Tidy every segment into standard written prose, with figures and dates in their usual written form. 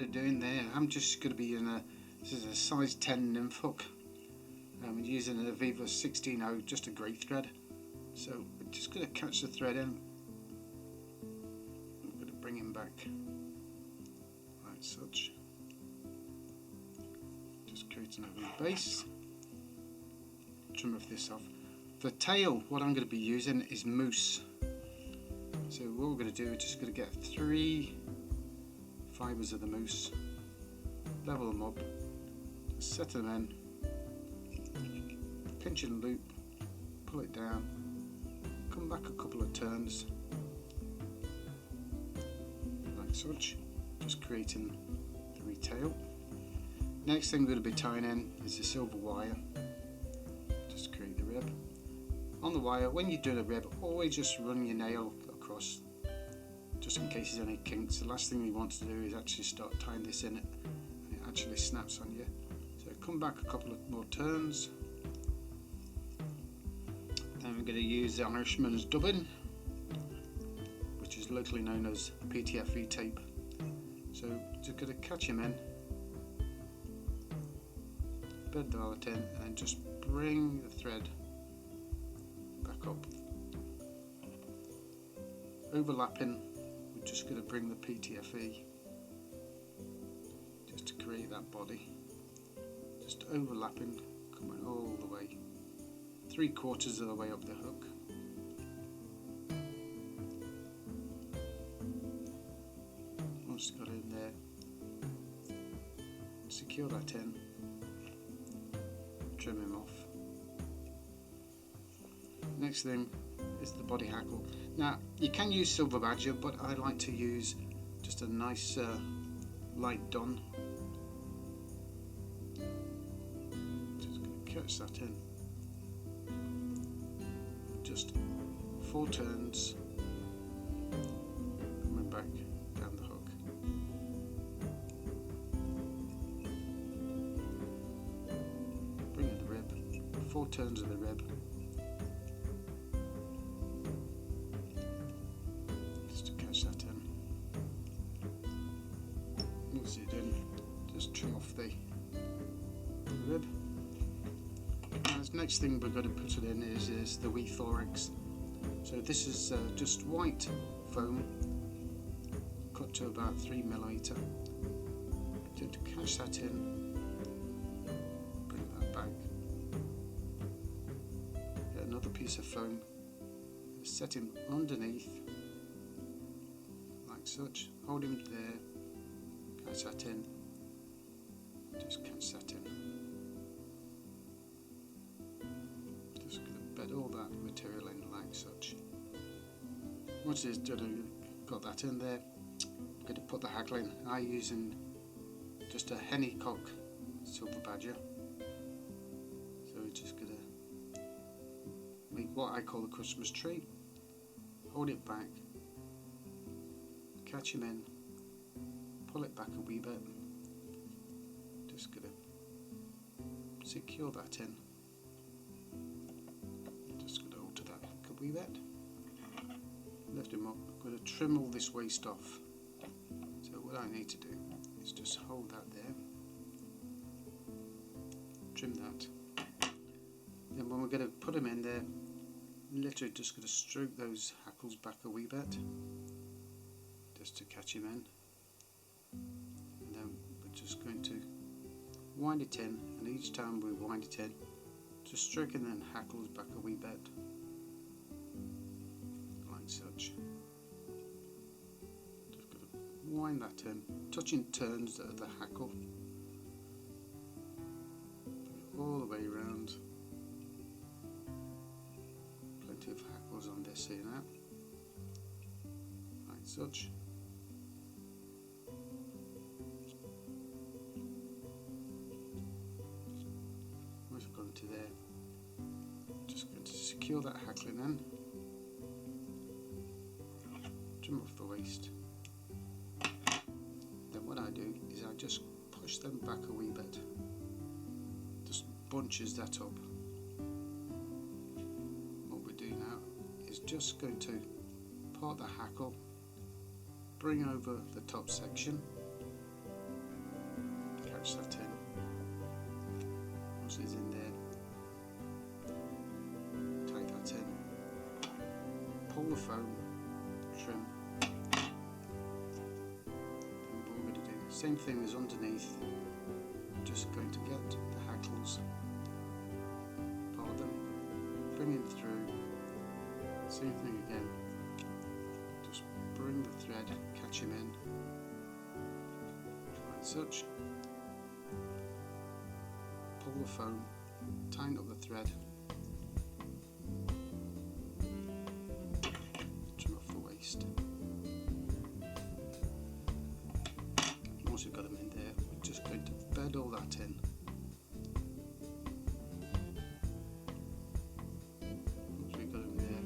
doing there, I'm just going to be using this is a size 10 nymph hook. I'm using an Aviva 16-0, just a grey thread. So we're just going to catch the thread in. I'm going to bring him back like such. Just creating over the base. Trim off this off. For tail, what I'm going to be using is mousse. So what we're going to do is just going to get 3 fibres of the mousse, level them up, set them in, pinch and loop, pull it down, come back a couple of turns like such, just creating the retail. Next thing we're going to be tying in is the silver wire. Just create the rib. On the wire, when you're doing a rib, always just run your nail across, just in case there's any kinks. The last thing you want to do is actually start tying this in and it actually snaps on you. So come back a couple of more turns. Then we're going to use the Irishman's dubbin, which is locally known as PTFE tape. So just going to catch him in, bed the mallet in, and then just bring the thread back up. Overlapping, we're just going to bring the PTFE just to create that body. Just overlapping, coming all the way, 3/4 of the way up the hook. Once got in there, secure that in, trim him off. Next thing is the body hackle. Now you can use silver badger, but I like to use just a nice light dun. Just going to catch that in. Just 4 turns, coming back down the hook. Bring in the rib, 4 turns of the rib. That in. Once you're done, just trim off the rib. Now, the next thing we're going to put it in is the wee thorax. So this is just white foam cut to about 3mm. To catch that in, bring that back. Get another piece of foam, set him underneath. Like such, hold him there, catch that in, just catch that in. Just going to bed all that material in like such. Once it's done, got that in there, I'm going to put the hackle in. I'm using just a hennycock silver badger. So we're just going to make what I call a Christmas tree, hold it back, catch him in, pull it back a wee bit, just going to secure that in, just going to alter that a wee bit, lift him up. I'm going to trim all this waste off. So what I need to do is just hold that there, trim that, then when we're going to put him in there, literally just going to stroke those hackles back a wee bit, just to catch him in, and then we're just going to wind it in, and each time we wind it in, just stroking the hackles back a wee bit, like such. Just going to wind that in, touching turns of the hackle, all the way around. Plenty of hackles on this here now, like such. Once I've gone to there, just going to secure that hackling in, trim off the waist. Then what I do is I just push them back a wee bit, just bunches that up. What we do now is just going to part the hackle, bring over the top section, catch that in. Once it's in there, take that in, pull the foam, trim. And what we're going to do, same thing as underneath, just going to get the hackles, part them, bring it through, same thing again, just bring the thread, catch him in, like such, pull the foam, tighten up the thread, trim off the waste. Once we've got them in there, we're just going to bed all that in. Once we've got them there,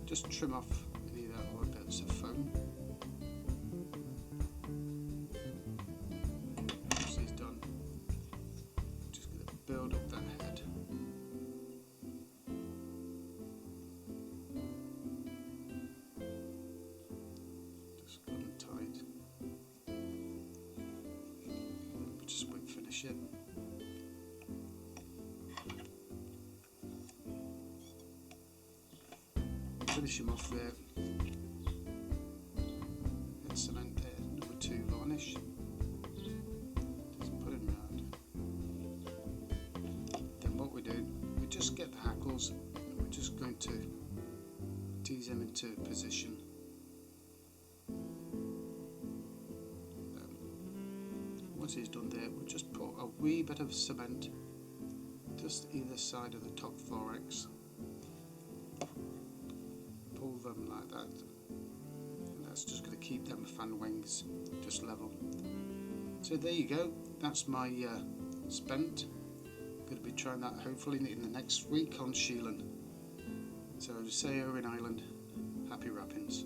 just trim off any of that odd bits of foam. Once it's done, just going to build up that head. Just good and tight. Just wait, finish it. Finish him off there. Hit cement there, number 2 varnish. Just put him round. Then what we do, we just get the hackles and we're just going to tease them into position. Once he's done there, we'll just put a wee bit of cement just either side of the top thorax. Pull them like that, and that's just going to keep them fan wings just level. So there you go, that's my spent. Going to be trying that hopefully in the next week on Sheelin. So say over in Ireland, happy wrappings.